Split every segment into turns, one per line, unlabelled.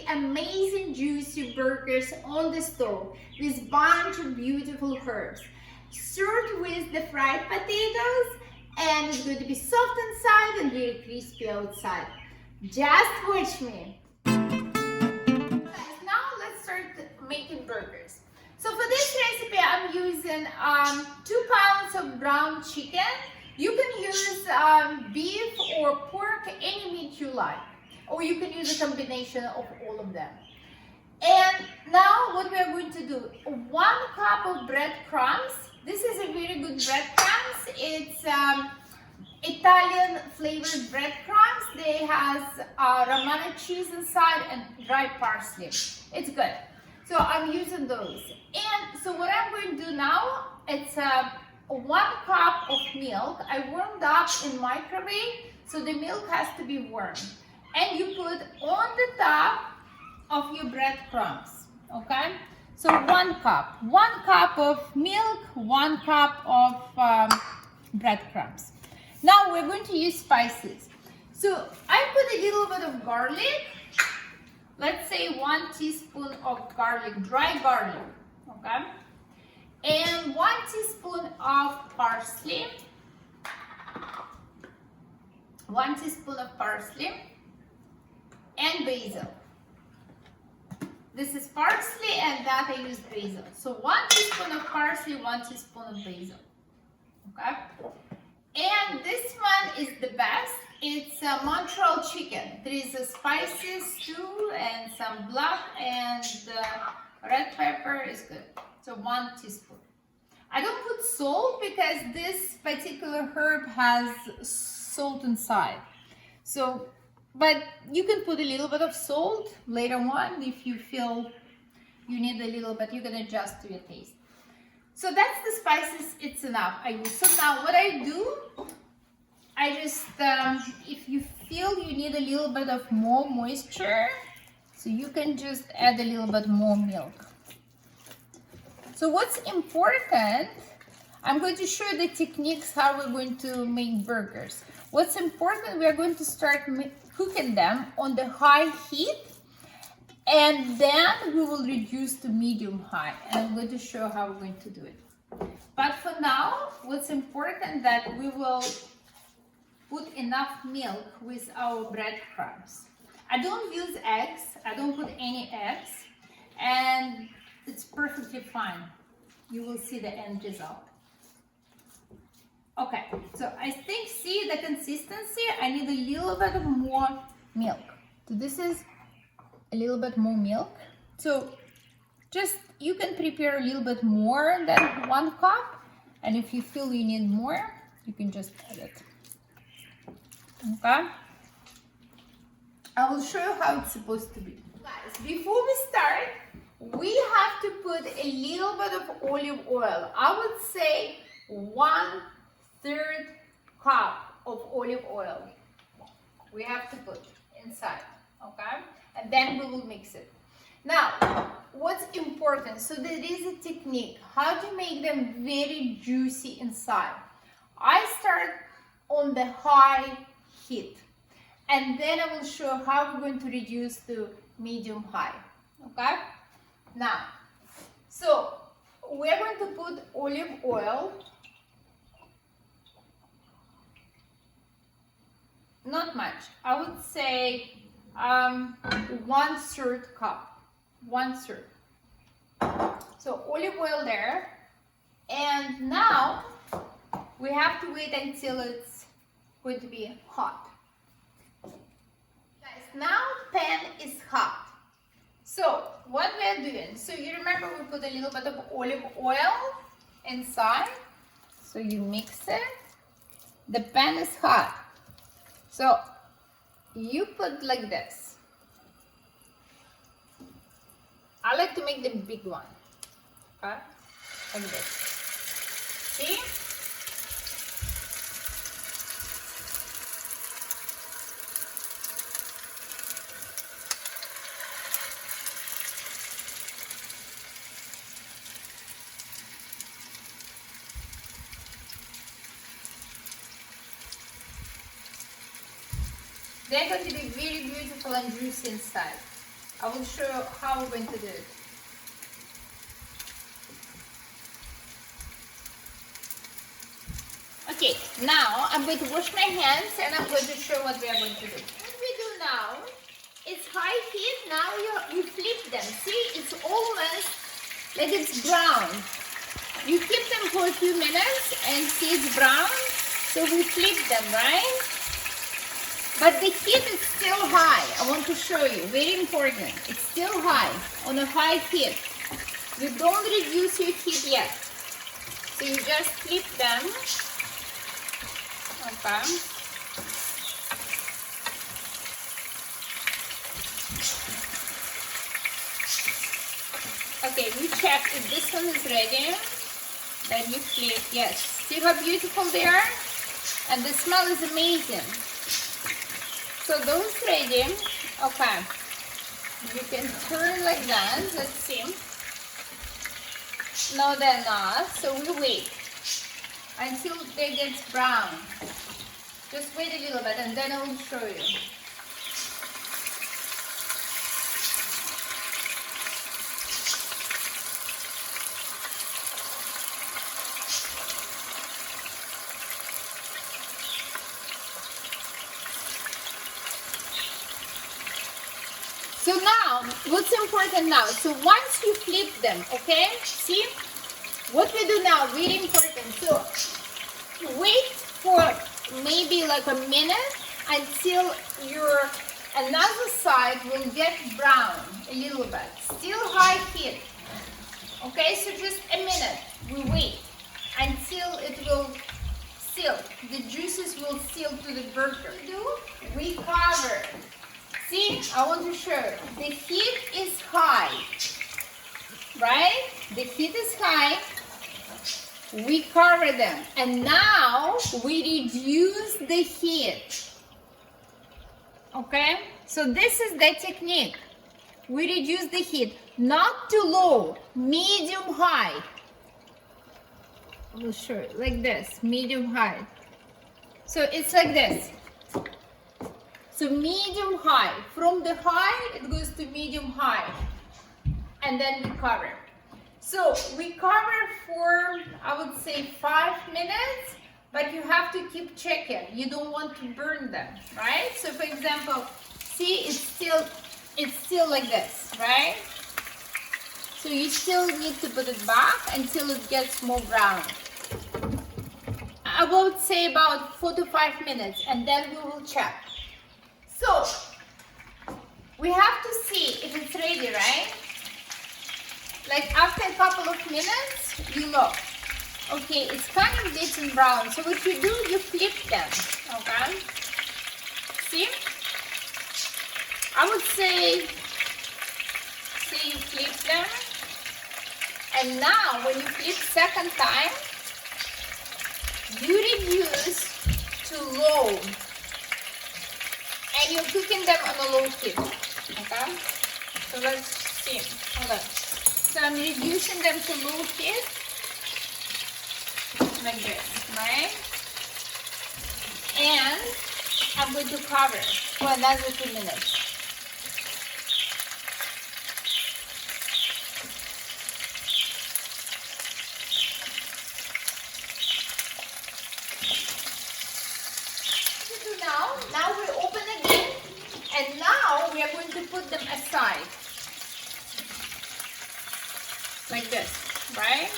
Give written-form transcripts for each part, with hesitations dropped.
Amazing juicy burgers on the stove with bunch of beautiful herbs, served with the fried potatoes, and it's going to be soft inside and very crispy outside. Just watch me. Guys, now let's start making burgers. So for this recipe I'm using 2 pounds of ground chicken. You can use beef or pork, any meat you like, or you can use a combination of all of them. And now what we are going to do, 1 cup of breadcrumbs. This is a very good breadcrumbs. It's Italian flavored breadcrumbs. They has Romano cheese inside and dry parsley. It's good. So I'm using those. And so what I'm going to do now, it's 1 cup of milk. I warmed up in microwave, so the milk has to be warm. And you put on the top of your breadcrumbs, okay? So 1 cup. 1 cup of milk, 1 cup of breadcrumbs. Now we're going to use spices. So I put a little bit of garlic. Let's say 1 teaspoon of garlic, dry garlic, okay? And 1 teaspoon of parsley. 1 teaspoon of parsley. And basil. This is parsley and that I use basil. So 1 teaspoon of parsley, 1 teaspoon of basil. Okay? And this one is the best. It's Montreal chicken. There is a spices too and some black and red pepper is good. So 1 teaspoon. I don't put salt because this particular herb has salt inside. So but you can put a little bit of salt later on if you feel you need a little bit. You can adjust to your taste. So that's the spices. It's enough. So now what I do, I just, if you feel you need a little bit of more moisture, so you can just add a little bit more milk. So what's important, I'm going to show you the techniques how we're going to make burgers. What's important, we are going to start cooking them on the high heat, and then we will reduce to medium high, and I'm going to show how we're going to do it. But for now, what's important that we will put enough milk with our breadcrumbs. I don't use eggs, I don't put any eggs, and it's perfectly fine. You will see the end result. Okay, so I think, see the consistency, I need a little bit more milk. So this is a little bit more milk. So just, you can prepare a little bit more than 1 cup. And if you feel you need more, you can just add it. Okay? I will show you how it's supposed to be. Guys, before we start, we have to put a little bit of olive oil. I would say 1/3 cup of olive oil we have to put inside, okay? And then we will mix it. Now, what's important, so there is a technique how to make them very juicy inside. I start on the high heat, and then I will show how we're going to reduce to medium high, okay? Now, so we're going to put olive oil. Not much. I would say 1/3 cup. 1/3. So olive oil there. And now we have to wait until it's going to be hot. Guys, now pan is hot. So what we are doing, so you remember we put a little bit of olive oil inside. So you mix it. The pan is hot. So you put like this. I like to make the big one. Okay? Like this. See? They're going to be very beautiful and juicy inside. I will show you how we're going to do it. Okay, now I'm going to wash my hands and I'm going to show what we are going to do. What we do now is high heat. Now you flip them. See, it's almost like it's brown. You keep them for a few minutes and see it's brown. So we flip them, right? But the heat is still high. I want to show you. Very important. It's still high, on a high heat. You don't reduce your heat yet. So you just flip them. Okay. Okay, we check if this one is ready. Then you flip. Yes. See how beautiful they are? And the smell is amazing. So those ready. Okay. You can turn like that. Let's see. No, they're not. So we wait until they get brown. Just wait a little bit and then I will show you. So now, what's important now? So once you flip them, okay? See? What we do now, very important. So wait for maybe like a minute until your another side will get brown a little bit. Still high heat. Okay, so just a minute. We wait until it will seal. The juices will seal to the burger. We cover. See, I want to show you. The heat is high, right? The heat is high. We cover them. And now we reduce the heat. Okay? So this is the technique. We reduce the heat. Not too low, medium high. I will show you. Like this, medium high. So it's like this. So medium high. From the high, it goes to medium high. And then we cover. So we cover for, I would say, 5 minutes, but you have to keep checking. You don't want to burn them, right? So for example, see, it's still like this, right? So you still need to put it back until it gets more brown. I would say about 4 to 5 minutes, and then we will check. So, we have to see if it's ready, right? Like after a couple of minutes, you look. Okay, it's kind of getting brown. So what you do, you flip them, okay? See? I would say you flip them. And now, when you flip second time, you reduce to low. And you're cooking them on a low heat, okay? So let's see, hold on. So I'm reducing them to low heat, like this, right? And I'm going to cover for another 2 minutes. Now we open again, and now we are going to put them aside, like this, right?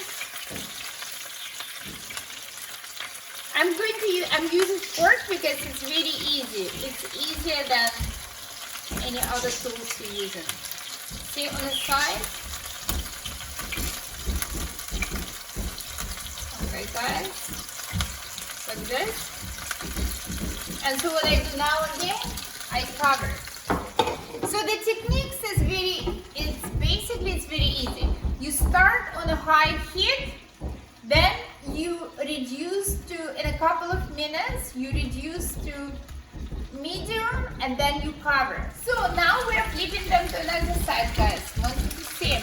I'm using fork because it's really easy. It's easier than any other tools you're using. See on the side. Okay, guys, like this. And so what I do now again, I cover. So the techniques is it's very easy. You start on a high heat, then you reduce to, in a couple of minutes, you reduce to medium, and then you cover. So now we're flipping them to another side, guys. Want you to see.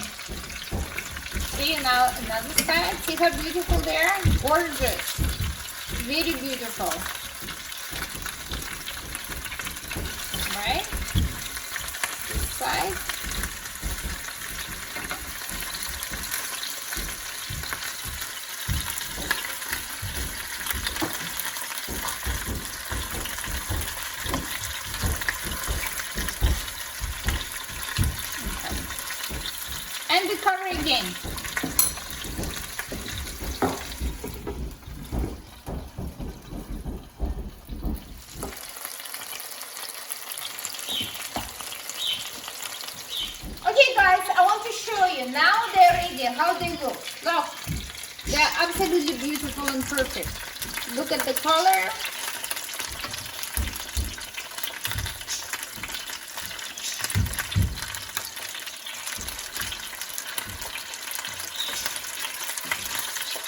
See now another side. See how beautiful they are? Gorgeous. Very beautiful. Right? This side. And we cover again. Okay guys, I want to show you. Now they're ready. How they look. Look. They're absolutely beautiful and perfect. Look at the color.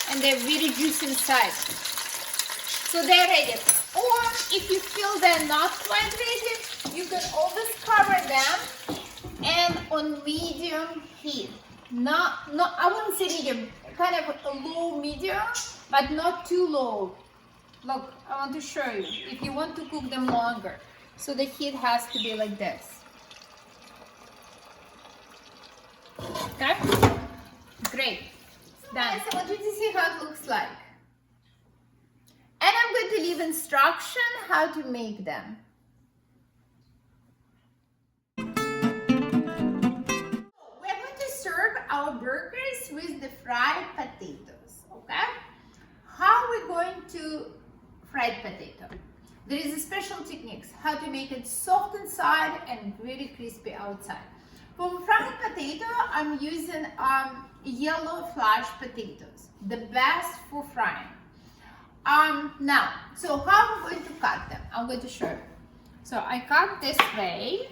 And they're very juicy inside. So they're ready. Or if you feel they're not quite ready, you can always cover them and on medium heat. I wouldn't say medium, kind of a low medium, but not too low. Look, I want to show you. If you want to cook them longer, so the heat has to be like this. Okay? Great. Done. I want you to see how it looks like. And I'm going to leave instruction how to make them. We're going to serve our burgers with the fried potatoes, okay? How are we going to fried potato? There is a special techniques how to make it soft inside and very crispy outside. For fried potato, I'm using yellow flash potatoes, the best for frying. Now, so how I'm going to cut them? I'm going to show you. So I cut this way,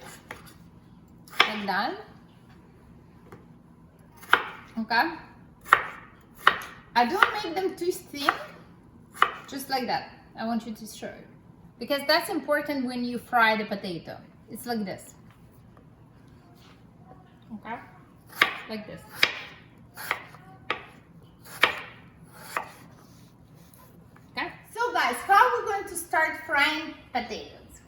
like that. Okay. I don't make them too thin, just like that. I want you to show you because that's important when you fry the potato. It's like this. Okay, like this. Okay, so guys, how we're going to start frying potatoes?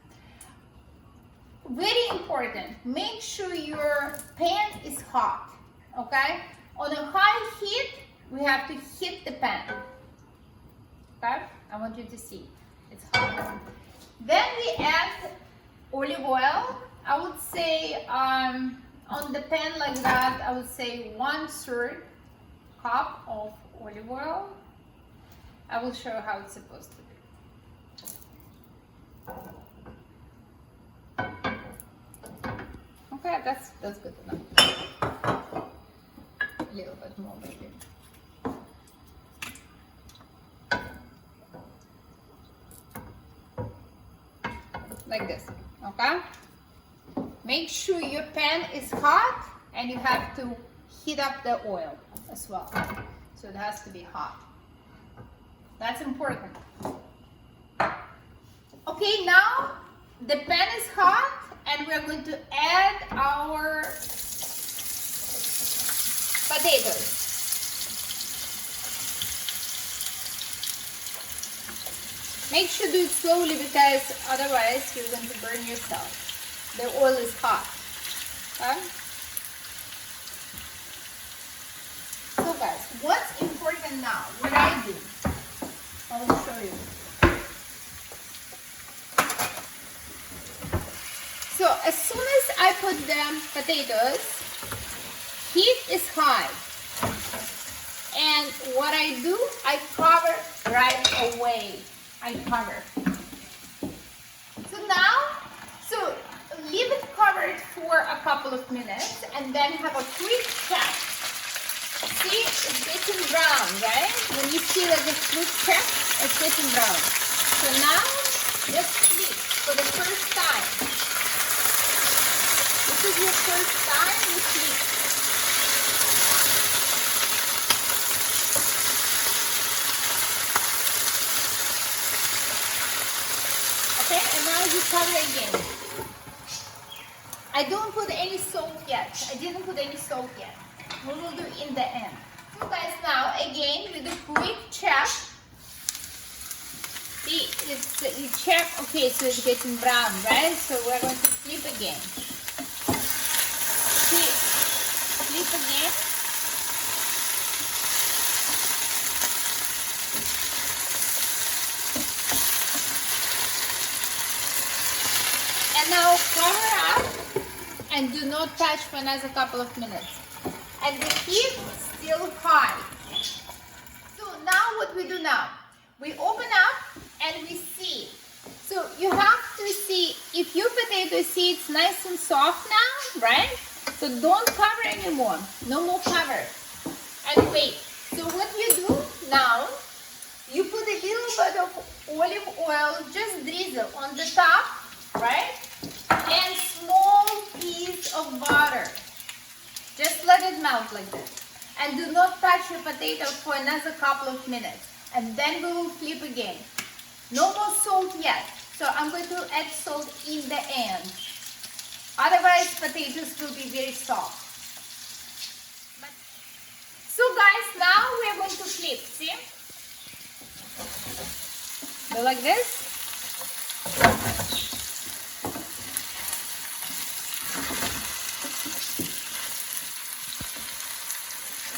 Very important, make sure your pan is hot, okay? On a high heat, we have to heat the pan, okay? I want you to see, it's hot. Then we add olive oil. I would say, on the pan like that, I would say 1/3 cup of olive oil. I will show you how it's supposed to be. Okay, that's good enough. A little bit more maybe. Like this, okay? Make sure your pan is hot and you have to heat up the oil as well. So it has to be hot. That's important. Okay, now the pan is hot and we're going to add our potatoes. Make sure to do it slowly because otherwise you're going to burn yourself. The oil is hot. Okay? So guys, what's important now? What I do, I will show you. So as soon as I put the potatoes, heat is high. And what I do, I cover right away. I cover. So now, leave it covered for a couple of minutes and then have a quick check. See, it's getting brown, right? When you see that it's quick check, it's getting brown. So now, just flip. for the first time. This is your first time you flip. Okay, and now you cover again. I don't put any salt yet. I didn't put any salt yet. We will do in the end. So guys, now again with a quick check. See, you check. Okay, so it's getting brown, right? So we're going to flip again. See, flip again. And now cover up and do not touch for another couple of minutes. And the heat still high. So now what we do now? We open up and we see. So you have to see if your potato see it's nice and soft now, right? So don't cover anymore. No more cover. And wait. So what you do now, you put a little bit of olive oil, just drizzle on the top, right? And small piece of butter. Just let it melt like this. And do not touch your potato for another couple of minutes. And then we will flip again. No more salt yet. So I'm going to add salt in the end. Otherwise, potatoes will be very soft. So guys, now we are going to flip. See? Go like this.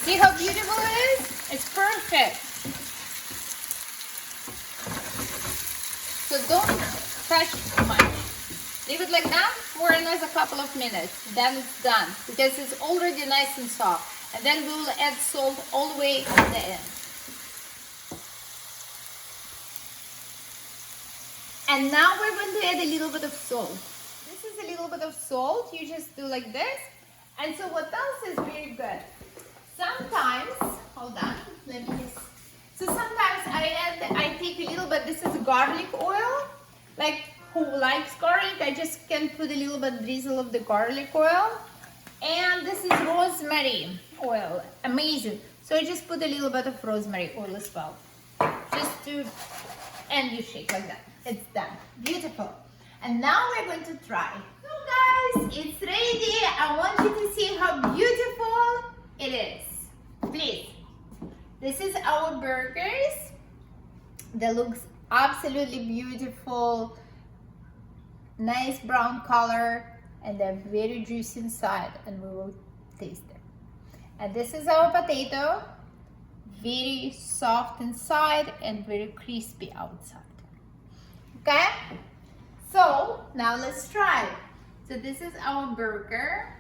See how beautiful it is? It's perfect. So don't touch too much. Leave it like that for another couple of minutes. Then it's done because it's already nice and soft. And then we will add salt all the way to the end. And now we're going to add a little bit of salt. This is a little bit of salt. You just do like this. And so what else is very good? Sometimes, hold on, let me just. So sometimes I take a little bit, this is garlic oil. Like who likes garlic, I just can put a little bit drizzle of the garlic oil. And this is rosemary oil, amazing. So I just put a little bit of rosemary oil as well. Just to, and you shake like that. It's done, beautiful. And now we're going to try. So guys, it's ready. I want you to see how beautiful it is. Please. This is our burgers. They look absolutely beautiful. Nice brown color. And they're very juicy inside. And we will taste them. And this is our potato. Very soft inside and very crispy outside. Okay? So, now let's try. So this is our burger.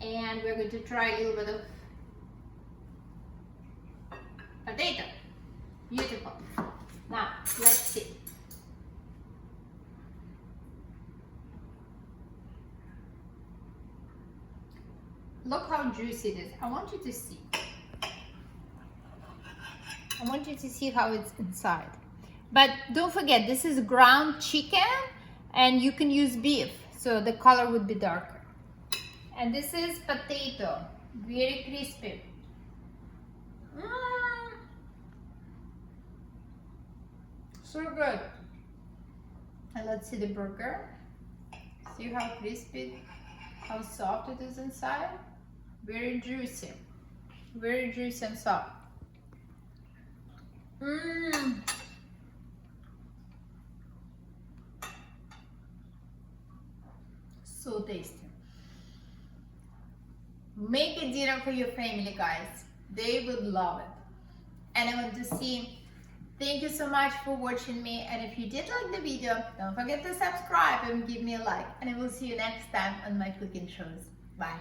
And we're going to try a little bit of potato. Beautiful. Now, let's see. Look how juicy it is. I want you to see. I want you to see how it's inside. But don't forget, this is ground chicken and you can use beef. So the color would be darker. And this is potato. Very crispy. So good. And let's see the burger. See how crispy, how soft it is inside. Very juicy. Very juicy and soft. So tasty. Make a dinner for your family, guys. They would love it. And I want to see. Thank you so much for watching me. And if you did like the video, don't forget to subscribe and give me a like. And I will see you next time on my cooking shows. Bye.